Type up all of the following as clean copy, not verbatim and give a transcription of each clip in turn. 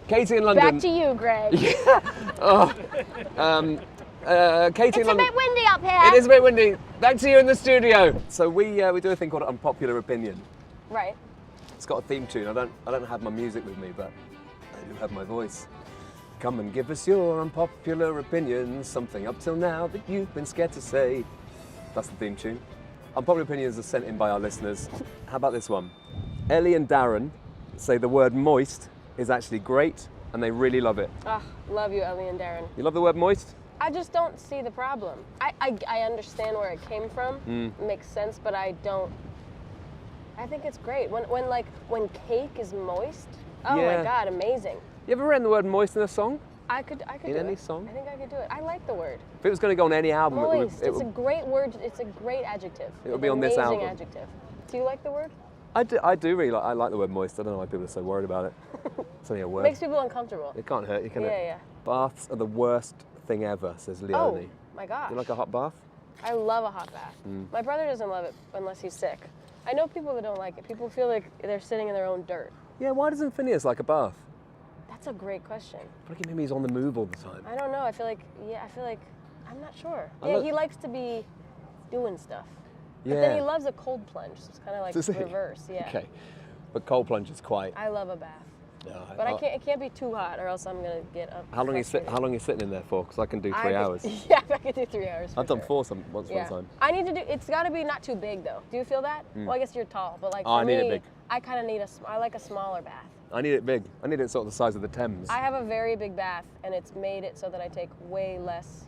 Katie in London. Back to you, Greg. Katie in London. It's a bit windy up here. It is a bit windy. Back to you in the studio. So we do a thing called Unpopular Opinion. Right. It's got a theme tune. I don't have my music with me, but I do have my voice. Come and give us your unpopular opinions, something up till now that you've been scared to say. That's the theme tune. Unpopular opinions are sent in by our listeners. How about this one? Ellie and Darren say the word moist is actually great and they really love it. Ah, love you, Ellie and Darren. You love the word moist? I just don't see the problem. I understand where it came from. It makes sense, but I think it's great. When cake is moist, oh Yeah. my God, amazing. You ever written the word moist in a song? I could In do any it. song? I think I could do it. I like the word. If it was going to go on any album, Moist. it It's a would, great word. It's a great adjective. It would be on this Amazing album. adjective. Do you like the word? I do really like, I like the word moist. I don't know why people are so worried about it. It's only a word. Makes people uncomfortable. It can't hurt you, can it? Yeah. Baths are the worst thing ever, says Leonie. Oh my gosh. Do you like a hot bath? I love a hot bath. My brother doesn't love it unless he's sick. I know people that don't like it. People feel like they're sitting in their own dirt. Yeah, why doesn't Phineas like a bath? That's a great question. I think maybe he's on the move all the time. I don't know. I feel like I'm not sure. I Yeah, look- he likes to be doing stuff. Yeah. But then he loves a cold plunge. So it's kind of like Does he? reverse. Yeah. Okay. But cold plunge is quite... I love a bath. No, But it can't be too hot or else I'm going to get up. How long are you sitting in there for? Because I can do 3 hours. Yeah, I could do 3 hours. I've done sure. 4 once one time. I need to do, it's got to be not too big though. Do you feel that? Well, I guess you're tall, but like Oh, I for need it me, big. I kind of need I like a smaller bath. I need it big. I need it sort of the size of the Thames. I have a very big bath and it's made it so that I take way less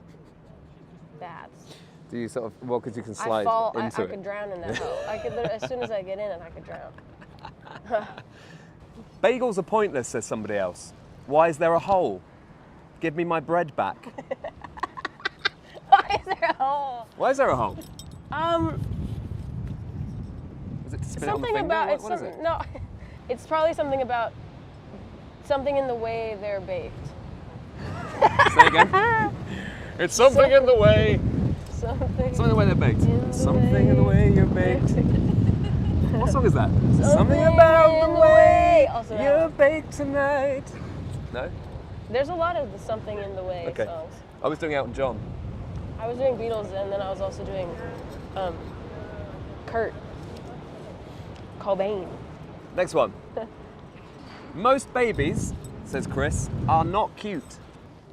baths. Do you sort of, well, because you can slide I into it. could drown in that hole. I could, as soon as I get in it, I could drown. Bagels are pointless, says somebody else. Why is there a hole? Give me my bread back. Why is there a hole? Why is there a hole? Is it to spin it on the Something finger? about What is it? No, it's probably something about something in the way they're baked. Say again. It's something in the way. Something Something in the way they're baked. in the Something in the way you're baked. What song is that? Something Something about in the the way way. Also that you're one. baked tonight. No? There's a lot of the something in the way Okay. songs. I was doing Elton John. I was doing Beatles and then I was also doing Kurt Cobain. Next one. Most babies, says Chris, are not cute.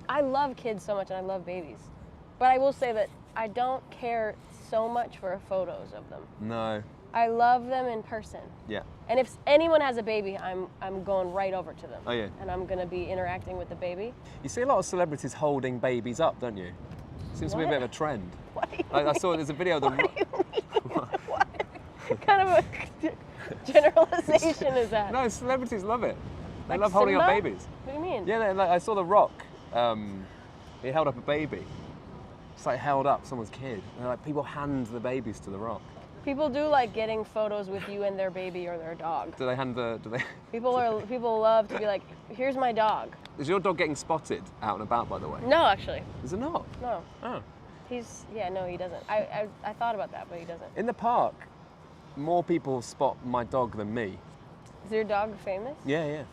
I love kids so much and I love babies. But I will say that I don't care so much for photos of them. No. I love them in person. Yeah. And if anyone has a baby, I'm going right over to them. Oh, yeah. And I'm going to be interacting with the baby. You see a lot of celebrities holding babies up, don't you? Seems to be a bit of a trend. What do you I saw there's a video of the... What kind of a generalization is that? No, celebrities love it. They Like love holding up Simba? babies. What do you mean? Yeah, I saw The Rock. He held up a baby. Just like held up someone's kid. And like people hand the babies to The Rock. People do like getting photos with you and their baby or their dog. Do they? People love to be like, here's my dog. Is your dog getting spotted out and about, by the way? No, actually. Is it not? No. Oh. He doesn't. I thought about that, but he doesn't. In the park, more people spot my dog than me. Is your dog famous? Yeah.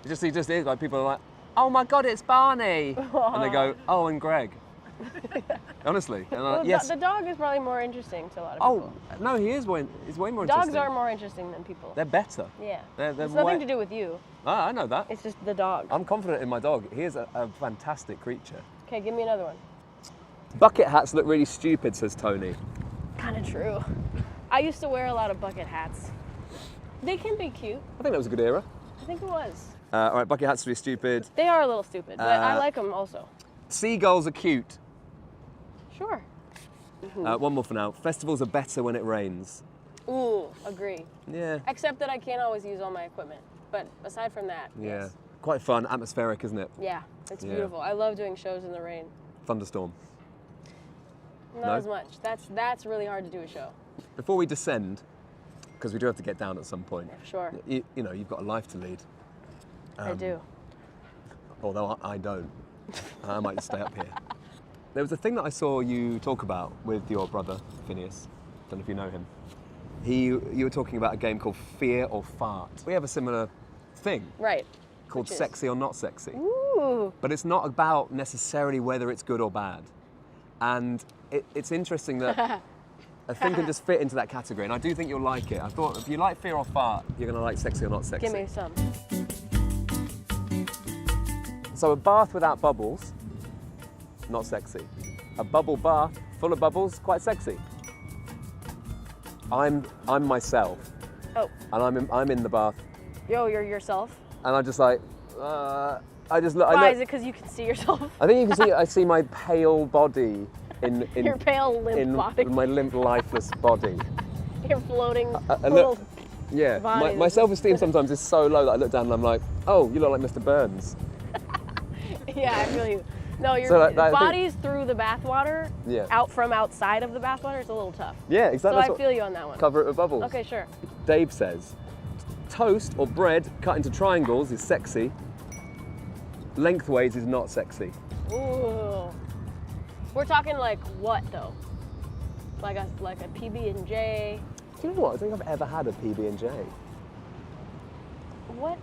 He just is. Like people are like, oh my God, it's Barney. And they go, oh, and Greg. Honestly. And I'm Well, like, yes. the dog is probably more interesting to a lot of people. Oh, no, he's way more Dogs interesting. are more interesting than people. They're better. Yeah. They're It's nothing to do with you. Ah, I know that. It's just the dog. I'm confident in my dog. He is a fantastic creature. Okay, give me another one. Bucket hats look really stupid, says Tony. Kind of true. I used to wear a lot of bucket hats. They can be cute. I think that was a good era. I think it was. All right, bucket hats are really stupid. They are a little stupid, but I like them also. Seagulls are cute. Sure. One more for now. Festivals are better when it rains. Ooh, agree. Yeah. Except that I can't always use all my equipment. But aside from that, Yeah. yes. Quite fun, atmospheric, isn't it? Yeah, it's Yeah. beautiful. I love doing shows in the rain. Thunderstorm. Not No? as much. That's really hard to do a show. Before we descend, because we do have to get down at some point. Sure. You know, you've got a life to lead. I do. Although I don't. I might just stay up here. There was a thing that I saw you talk about with your brother, Phineas. Don't know if you know him. You were talking about a game called Fear or Fart. We have a similar thing. Right. called Sexy or Not Sexy. Ooh. But it's not about necessarily whether it's good or bad. And it's interesting that a thing can just fit into that category, and I do think you'll like it. I thought if you like Fear or Fart, you're going to like Sexy or Not Sexy. Give me some. So a bath without bubbles, not sexy. A bubble bath full of bubbles, quite sexy. I'm myself, Oh. and I'm in the bath, Yo, you're yourself. and I'm just like, I just look. Why? Is it because you can see yourself? I think you can see. I see my pale body in Your pale, limp body. my limp, lifeless body. You're floating. And little look, yeah, body. my self-esteem sometimes is so low that I look down and I'm like, oh, you look like Mr. Burns. Yeah, I feel you. No, your So that I think- body's through the bathwater. Yeah. Out from outside of the bathwater, it's a little tough. Yeah, exactly. So I feel you on that one. Cover it with bubbles. Okay, sure. Dave says, toast or bread cut into triangles is sexy. Lengthways is not sexy. Ooh. We're talking like what though? Like a PB&J. Do you know what? I don't think I've ever had a PB&J. What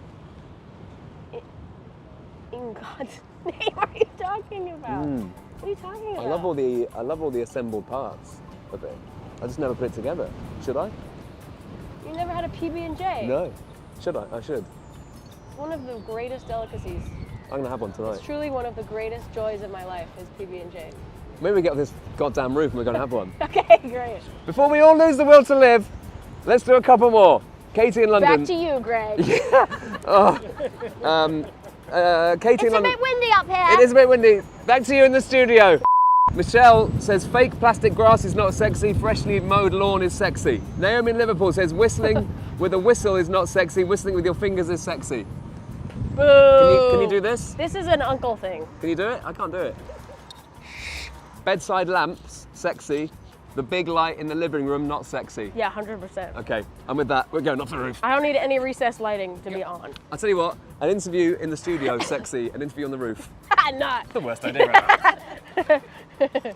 in God's name are you talking about? What are you talking about? I love all the assembled parts of it. I just never put it together. Should I? You never had a PB&J? No. Should I? I should. It's one of the greatest delicacies. I'm gonna have one tonight. It's truly one of the greatest joys of my life is PB&J. Maybe we get off this goddamn roof and we're gonna have one. Okay, great. Before we all lose the will to live, let's do a couple more. Katie in London. Back to you, Greg. Katie in It's a London. bit windy up here. It is a bit windy. Back to you in the studio. Michelle says fake plastic grass is not sexy, freshly mowed lawn is sexy. Naomi in Liverpool says whistling with a whistle is not sexy, whistling with your fingers is sexy. Boo. Can you do this? This is an uncle thing. Can you do it? I can't do it. Bedside lamps, sexy. The big light in the living room, not sexy. Yeah, 100%. Okay, and with that, we're going off the roof. I don't need any recessed lighting to be on. I'll tell you what, an interview in the studio, sexy. An interview on the roof. Not. The worst idea ever.